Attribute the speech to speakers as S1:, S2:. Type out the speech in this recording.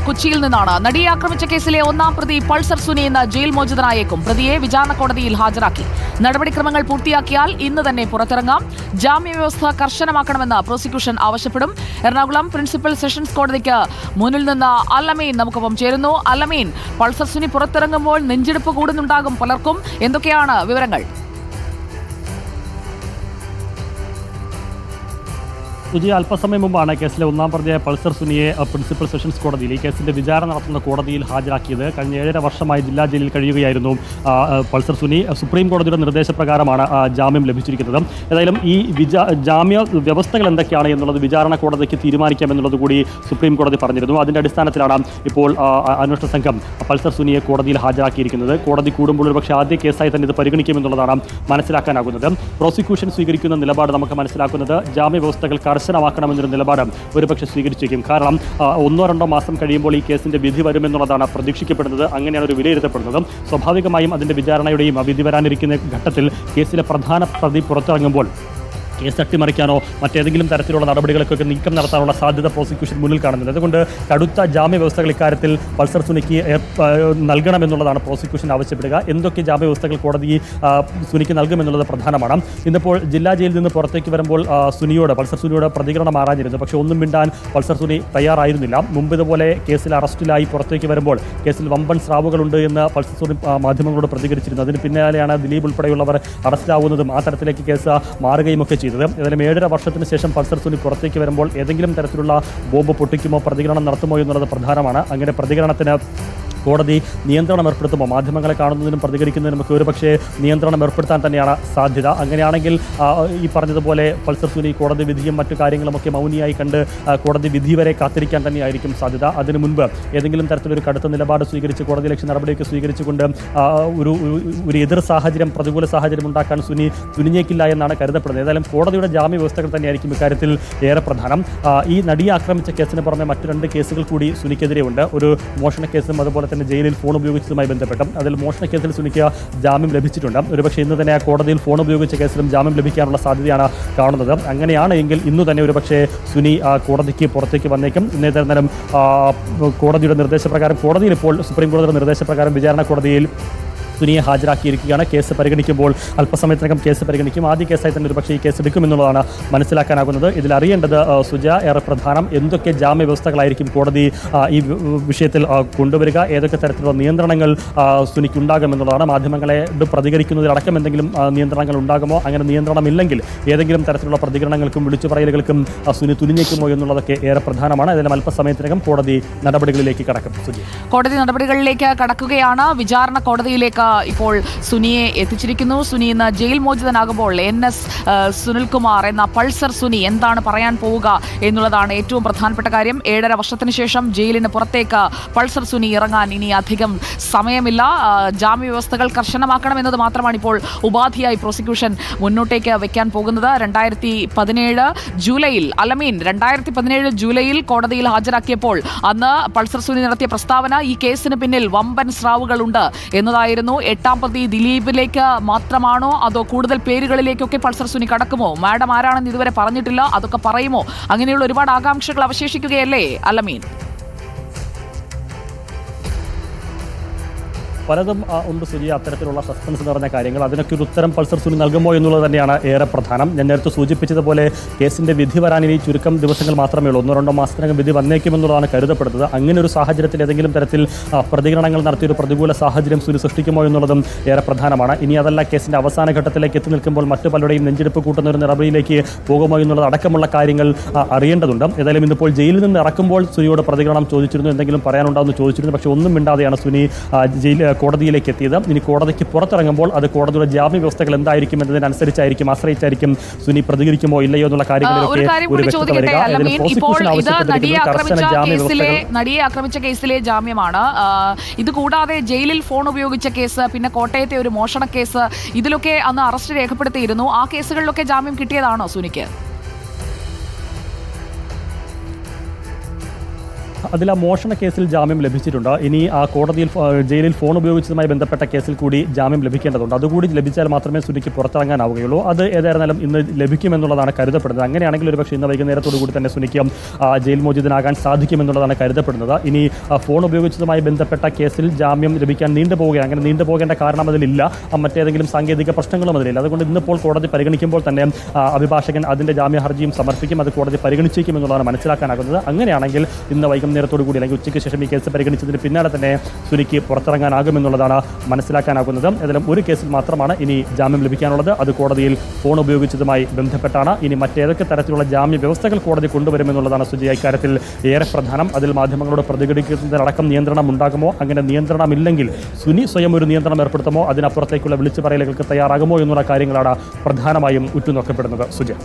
S1: കൊച്ചിയിൽ നിന്നാണ്. നടിയെ ആക്രമിച്ച കേസിലെ ഒന്നാം പ്രതി പൾസർ സുനി ഇന്ന് ജയിൽ മോചിതനായേക്കും. പ്രതിയെ വിചാരണ കോടതിയിൽ ഹാജരാക്കി. നടപടിക്രമങ്ങൾ പൂർത്തിയാക്കിയാൽ ഇന്ന് തന്നെ പുറത്തിറങ്ങാം. ജാമ്യവ്യവസ്ഥ കർശനമാക്കണമെന്ന് പ്രോസിക്യൂഷൻ ആവശ്യപ്പെടും. എറണാകുളം പ്രിൻസിപ്പൽ സെഷൻസ് കോടതിക്ക് മുന്നിൽ നിന്ന് അല്ലമീൻ നമുക്കൊപ്പം ചേരുന്നു. അല്ലമീൻ, പൾസർ സുനി പുറത്തിറങ്ങുമ്പോൾ നെഞ്ചെടുപ്പ് കൂടുന്നുണ്ടാകും പലർക്കും. എന്തൊക്കെയാണ് വിവരങ്ങൾ?
S2: സുജി, അല്പസമയം മുമ്പാണ് കേസിലെ ഒന്നാം പ്രതിയായ പൾസർ സുനിയെ പ്രിൻസിപ്പൽ സെഷൻസ് കോടതിയിൽ ഈ കേസിന്റെ വിചാരണ നടത്തുന്ന കോടതിയിൽ ഹാജരാക്കിയത്. കഴിഞ്ഞ 7.5 വർഷമായി ജില്ലാ ജയിലിൽ കഴിയുകയായിരുന്നു പൾസർ സുനി. സുപ്രീം കോടതിയുടെ നിർദ്ദേശപ്രകാരമാണ് ജാമ്യം ലഭിച്ചിരിക്കുന്നത്. ഏതായാലും ഈ ജാമ്യ വ്യവസ്ഥകൾ എന്തൊക്കെയാണ് എന്നുള്ളത് വിചാരണ കോടതിക്ക് തീരുമാനിക്കാമെന്നുള്ളത് കൂടി സുപ്രീം കോടതി പറഞ്ഞിരുന്നു. അതിന്റെ അടിസ്ഥാനത്തിലാണ് ഇപ്പോൾ അന്വേഷണ സംഘം പൾസർ സുനിയെ കോടതിയിൽ ഹാജരാക്കിയിരിക്കുന്നത്. കോടതി കൂടുമ്പോൾ ഒരുപക്ഷെ ആദ്യ കേസായി തന്നെ ഇത് പരിഗണിക്കുമെന്നുള്ളതാണ് മനസ്സിലാക്കാനാകുന്നത്. പ്രോസിക്യൂഷൻ സ്വീകരിക്കുന്ന നിലപാട് നമുക്ക് മനസ്സിലാക്കുന്നത് ജാമ്യവ്യവസ്ഥകൾ കർശനമാക്കണമെന്നൊരു നിലപാട് ഒരുപക്ഷെ സ്വീകരിച്ചേക്കും. കാരണം 1-2 മാസം കഴിയുമ്പോൾ ഈ കേസിന്റെ വിധി വരുമെന്നുള്ളതാണ് പ്രതീക്ഷിക്കപ്പെടുന്നത്. അങ്ങനെയാണ് ഒരു വിലയിരുത്തപ്പെടുന്നത്. സ്വാഭാവികമായും അതിന്റെ വിചാരണയുടെയും വിധി വരാനിരിക്കുന്ന ഘട്ടത്തിൽ കേസിലെ പ്രധാന പ്രതി പുറത്തിറങ്ങുമ്പോൾ കേസ് അട്ടിമറിക്കാനോ മറ്റേതെങ്കിലും തരത്തിലുള്ള നടപടികൾക്കൊക്കെ നീക്കം നടത്താനുള്ള സാധ്യത പ്രോസിക്യൂഷൻ മുന്നിൽ കാണുന്നുണ്ട്. അതുകൊണ്ട് കടുത്ത ജാമ്യവ്യവസ്ഥകൾ ഇക്കാര്യത്തിൽ പൾസർ സുനിക്ക് നൽകണമെന്നുള്ളതാണ് പ്രോസിക്യൂഷൻ ആവശ്യപ്പെടുക. എന്തൊക്കെ ജാമ്യവ്യവസ്ഥകൾ കോടതി സുനിക്ക് നൽകുമെന്നുള്ളത് പ്രധാനമാണ്. ഇന്നിപ്പോൾ ജില്ലാ ജയിലിൽ നിന്ന് പുറത്തേക്ക് വരുമ്പോൾ പൾസർ സുനിയോട് പ്രതികരണം ആരാഞ്ഞിരുന്നു. പക്ഷേ ഒന്നും മിണ്ടാൻ പൾസർ സുനി തയ്യാറായിരുന്നില്ല. മുമ്പ് ഇതുപോലെ കേസിൽ അറസ്റ്റിലായി പുറത്തേക്ക് വരുമ്പോൾ കേസിൽ വമ്പൻ സ്രാവുകളുണ്ട് എന്ന് പൾസർ സുനി മാധ്യമങ്ങളോട് പ്രതികരിച്ചിരുന്നു. അതിന് പിന്നാലെയാണ് ദിലീപ് ഉൾപ്പെടെയുള്ളവർ അറസ്റ്റിലാവുന്നതും ആ തരത്തിലേക്ക് കേസ് മാറുകയും ഒക്കെ ചെയ്തത്. ഏതായാലും 7.5 വർഷത്തിന് ശേഷം പൾസർ സുനി പുറത്തേക്ക് വരുമ്പോൾ ഏതെങ്കിലും തരത്തിലുള്ള ബോംബ് പൊട്ടിക്കുമോ പ്രതികരണം നടത്തുമോ എന്നുള്ളത് പ്രധാനമാണ്. അങ്ങനെ പ്രതികരണത്തിന് കോടതി നിയന്ത്രണം ഏർപ്പെടുത്തുമ്പോൾ മാധ്യമങ്ങളെ കാണുന്നതിനും പ്രതികരിക്കുന്നതിനുമൊക്കെ ഒരുപക്ഷെ നിയന്ത്രണം ഏർപ്പെടുത്താൻ തന്നെയാണ് സാധ്യത. അങ്ങനെയാണെങ്കിൽ ഈ പറഞ്ഞതുപോലെ പൾസർ സുനി കോടതി വിധിയും മറ്റു കാര്യങ്ങളുമൊക്കെ മൗനിയായി കണ്ട് കോടതി വിധി വരെ കാത്തിരിക്കാൻ തന്നെയായിരിക്കും സാധ്യത. അതിനു മുൻപ് ഏതെങ്കിലും തരത്തിലൊരു കടുത്ത നിലപാട് സ്വീകരിച്ച് കോടതി ലക്ഷ്യ നടപടിയൊക്കെ സ്വീകരിച്ചുകൊണ്ട് ഒരു എതിർ സാഹചര്യം, പ്രതികൂല സാഹചര്യം ഉണ്ടാക്കാൻ സുനി തുനിഞ്ഞേക്കില്ല എന്നാണ് കരുതപ്പെടുന്നത്. ഏതായാലും കോടതിയുടെ ജാമ്യ വ്യവസ്ഥകൾ തന്നെയായിരിക്കും ഇക്കാര്യത്തിൽ ഏറെ പ്രധാനം. ഈ നടിയെ ആക്രമിച്ച കേസിന് പുറമെ മറ്റു 2 കേസുകൾ കൂടി സുനിക്കെതിരെ ഉണ്ട്. ഒരു മോഷണ കേസും അതുപോലെ തന്നെ ജയിലിൽ ഫോൺ ഉപയോഗിച്ചതുമായി ബന്ധപ്പെട്ടും. അതിൽ മോഷണ കേസിൽ സുനിക്ക് ജാമ്യം ലഭിച്ചിട്ടുണ്ട്. ഒരുപക്ഷെ ഇന്ന് തന്നെ കോടതിയിൽ ഫോൺ ഉപയോഗിച്ച കേസിലും ജാമ്യം ലഭിക്കാനുള്ള സാധ്യതയാണ് കാണുന്നത്. അങ്ങനെയാണ് എങ്കിൽ ഇന്ന് തന്നെ ഒരുപക്ഷെ സുനി കോടതിക്ക് പുറത്തേക്ക് വന്നേക്കും. ഇന്നേതരം കോടതിയുടെ നിർദ്ദേശപ്രകാരം കോടതിയിൽ ഇപ്പോൾ സുപ്രീം കോടതിയുടെ നിർദ്ദേശപ്രകാരം വിചാരണ കോടതിയിൽ സുനിയെ ഹാജരാക്കിയിരിക്കുകയാണ്. കേസ് പരിഗണിക്കുമ്പോൾ അല്പസമയത്തിനകം കേസ് പരിഗണിക്കും. ആദ്യ കേസായി തന്നെ ഒരുപക്ഷെ ഈ കേസ് എടുക്കുമെന്നുള്ളതാണ് മനസ്സിലാക്കാനാകുന്നത്. ഇതിൽ അറിയേണ്ടത് സുജ ഏറെ പ്രധാനം, എന്തൊക്കെ ജാമ്യവ്യവസ്ഥകളായിരിക്കും കോടതി ഈ വിഷയത്തിൽ കൊണ്ടുവരിക, ഏതൊക്കെ തരത്തിലുള്ള നിയന്ത്രണങ്ങൾ സുനിക്കുണ്ടാകുമെന്നുള്ളതാണ്. മാധ്യമങ്ങളെ പ്രതികരിക്കുന്നതിലടക്കം എന്തെങ്കിലും നിയന്ത്രണങ്ങൾ ഉണ്ടാകുമോ, അങ്ങനെ നിയന്ത്രണമില്ലെങ്കിൽ ഏതെങ്കിലും തരത്തിലുള്ള പ്രതികരണങ്ങൾക്കും വിളിച്ചു പറയലുകൾക്കും സുനി തുനിഞ്ഞേക്കുമോ എന്നുള്ളതൊക്കെ ഏറെ പ്രധാനമാണ്. ഏതായാലും അല്പസമയത്തിനകം കോടതി നടപടികളിലേക്ക് കടക്കും. സുജി,
S1: കോടതി നടപടികളിലേക്ക് കടക്കുകയാണ്. വിചാരണ കോടതിയിലേക്ക് ഇപ്പോൾ സുനിയെ എത്തിച്ചിരിക്കുന്നു. സുനി ഇന്ന് ജയിൽ മോചിതനാകുമ്പോൾ NS സുനിൽകുമാർ എന്ന പൾസർ സുനി എന്താണ് പറയാൻ പോവുക എന്നുള്ളതാണ് ഏറ്റവും പ്രധാനപ്പെട്ട കാര്യം. 7.5 വർഷത്തിന് ശേഷം ജയിലിന് പുറത്തേക്ക് പൾസർ സുനി ഇറങ്ങാൻ ഇനി അധികം സമയമില്ല. ജാമ്യവ്യവസ്ഥകൾ കർശനമാക്കണം എന്നത് മാത്രമാണ് ഇപ്പോൾ ഉപാധിയായി പ്രോസിക്യൂഷൻ മുന്നോട്ടേക്ക് വെക്കാൻ പോകുന്നത്. 2017 ജൂലൈയിൽ അലമീൻ 2017 ജൂലൈയിൽ കോടതിയിൽ ഹാജരാക്കിയപ്പോൾ അന്ന് പൾസർ സുനി നടത്തിയ പ്രസ്താവന ഈ കേസിന് പിന്നിൽ വമ്പൻ സ്രാവുകളുണ്ട് എന്നതായിരുന്നു. 8ാം പ്രതി ദിലീപിലേക്ക് മാത്രമാണോ അതോ കൂടുതൽ പേരുകളിലേക്കൊക്കെ പൾസർ സുനി കടക്കുമോ? മാഡം ആരാണെന്ന് ഇതുവരെ പറഞ്ഞിട്ടില്ല, അതൊക്കെ പറയുമോ? അങ്ങനെയുള്ള ഒരുപാട് ആകാംക്ഷകൾ അവശേഷിക്കുകയല്ലേ അല്ലമീൻ?
S2: പലതും ഉണ്ട് സുജി, അത്തരത്തിലുള്ള സസ്പെൻസ് നിറഞ്ഞ കാര്യങ്ങൾ. അതിനൊക്കെ ഒരു ഉത്തരം പൾസർ സുനി നൽകുമോ എന്നുള്ളത് തന്നെയാണ് ഏറെ പ്രധാനം. ഞാൻ നേരത്തെ സൂചിപ്പിച്ചതുപോലെ കേസിന്റെ വിധി വരാൻ ഇനി ചുരുക്കം ദിവസങ്ങൾ മാത്രമേ ഉള്ളൂ. 1-2 മാസത്തിനകം വിധി വന്നേക്കുമെന്നുള്ളതാണ് കരുതപ്പെടുന്നത്. അങ്ങനെ ഒരു സാഹചര്യത്തിൽ ഏതെങ്കിലും തരത്തിൽ പ്രതികരണങ്ങൾ നടത്തിയൊരു പ്രതികൂല സാഹചര്യം സുനി സൃഷ്ടിക്കുമോ എന്നുള്ളതും ഏറെ പ്രധാനമാണ്. ഇനി അതല്ല, കേസിന്റെ അവസാന ഘട്ടത്തിലേക്ക് എത്തി നിൽക്കുമ്പോൾ മറ്റു പലരുടെയും നെഞ്ചെടുപ്പ് കൂട്ടുന്ന ഒരു നടപടിയിലേക്ക് പോകുമോ എന്നുള്ളത് അടക്കമുള്ള കാര്യങ്ങൾ അറിയേണ്ടതുണ്ട്. ഏതായാലും ഇന്നിപ്പോൾ ജയിലിൽ നിന്ന് ഇറക്കുമ്പോൾ സുനിയോട് പ്രതികരണം ചോദിച്ചിരുന്നു, എന്തെങ്കിലും പറയാനുണ്ടാവുമെന്ന് ചോദിച്ചിരുന്നു. പക്ഷേ ഒന്നും മിണ്ടാതെയാണ് സുനി കോടതിയിലേക്ക് എത്തിയത്. ഇനി കോടതിക്ക് പുറത്തിറങ്ങുമ്പോൾ അത് കോടതിയുടെ ജാമ്യ വ്യവസ്ഥകൾ എന്തായിരിക്കും എന്നതിനനുസരിച്ചായിരിക്കും ആശ്രയിച്ചായിരിക്കും സുനി പ്രതികരിക്കുമോ ഇല്ലയോ എന്നുള്ള കാര്യങ്ങളിലൊക്കെ ഒരു വ്യക്തത വരിക.
S1: നടിയെ ആക്രമിച്ച കേസിലെ ജാമ്യമാണ്. ഇത് കൂടാതെ ജയിലിൽ ഫോൺ ഉപയോഗിച്ച കേസ്, പിന്നെ കോട്ടയത്തെ ഒരു മോഷണ കേസ്, ഇതിലൊക്കെ അന്ന് അറസ്റ്റ് രേഖപ്പെടുത്തിയിരുന്നു. ആ കേസുകളിലൊക്കെ ജാമ്യം കിട്ടിയതാണോ സുനിക്ക്?
S2: അതിൽ ആ മോഷണ കേസിൽ ജാമ്യം ലഭിച്ചിട്ടുണ്ട്. ഇനി ആ കോടതിയിൽ ജയിലിൽ ഫോൺ ഉപയോഗിച്ചതുമായി ബന്ധപ്പെട്ട കേസിൽ കൂടി ജാമ്യം ലഭിക്കേണ്ടതുണ്ട്. അതുകൂടി ലഭിച്ചാൽ മാത്രമേ സുനിക്ക് പുറത്തിറങ്ങാനാവുകയുള്ളൂ. അത് ഏതായിരുന്നാലും ഇന്ന് ലഭിക്കുമെന്നുള്ളതാണ് കരുതപ്പെടുന്നത്. അങ്ങനെയാണെങ്കിൽ ഒരുപക്ഷെ ഇന്ന് വൈകുന്നേരത്തോടു കൂടി തന്നെ സുനിക്ക് ജയിൽ മോചിതനാകാൻ സാധിക്കുമെന്നുള്ളതാണ് കരുതപ്പെടുന്നത്. ഇനി ഫോൺ ഉപയോഗിച്ചതുമായി ബന്ധപ്പെട്ട കേസിൽ ജാമ്യം ലഭിക്കാൻ നീണ്ടുപോവുകയാണ്. അങ്ങനെ നീണ്ടുപോകേണ്ട കാരണം അതിലില്ല. മറ്റേതെങ്കിലും സാങ്കേതിക പ്രശ്നങ്ങളും അതിലില്ല. അതുകൊണ്ട് ഇന്നിപ്പോൾ കോടതി പരിഗണിക്കുമ്പോൾ തന്നെ അഭിഭാഷകൻ അതിൻ്റെ ജാമ്യ ഹർജിയും സമർപ്പിക്കും. അത് കോടതി പരിഗണിച്ചേക്കും എന്നുള്ളതാണ് മനസ്സിലാക്കാനാകുന്നത്. അങ്ങനെയാണെങ്കിൽ ഇന്ന് വൈകുന്നേരത്തോടു കൂടി അല്ലെങ്കിൽ ഉച്ചയ്ക്ക് ശേഷം ഈ കേസ് പരിഗണിച്ചതിന് പിന്നാലെ തന്നെ സുനിക്ക് പുറത്തിറങ്ങാനാകുമെന്നുള്ളതാണ് മനസ്സിലാക്കാനാകുന്നത്. ഏതായാലും ഒരു കേസിൽ മാത്രമാണ് ഇനി ജാമ്യം ലഭിക്കാനുള്ളത്. അത് കോടതിയിൽ ഫോൺ ഉപയോഗിച്ചതുമായി ബന്ധപ്പെട്ടാണ്. ഇനി മറ്റേതൊക്കെ തരത്തിലുള്ള ജാമ്യ വ്യവസ്ഥകൾ കോടതി കൊണ്ടുവരുമെന്നുള്ളതാണ് സുജയ ഇക്കാര്യത്തിൽ ഏറെ പ്രധാനം. അതിൽ മാധ്യമങ്ങളോട് പ്രതികരിക്കുന്നതിനടക്കം നിയന്ത്രണം ഉണ്ടാകുമോ? അങ്ങനെ നിയന്ത്രണമില്ലെങ്കിൽ സുനി സ്വയം ഒരു നിയന്ത്രണം ഏർപ്പെടുത്തുമോ? അതിനപ്പുറത്തേക്കുള്ള വിളിച്ചു പറയലുകൾക്ക് തയ്യാറാകുമോ എന്നുള്ള കാര്യങ്ങളാണ് പ്രധാനമായും ഉറ്റുനോക്കപ്പെടുന്നത്. സുജയ.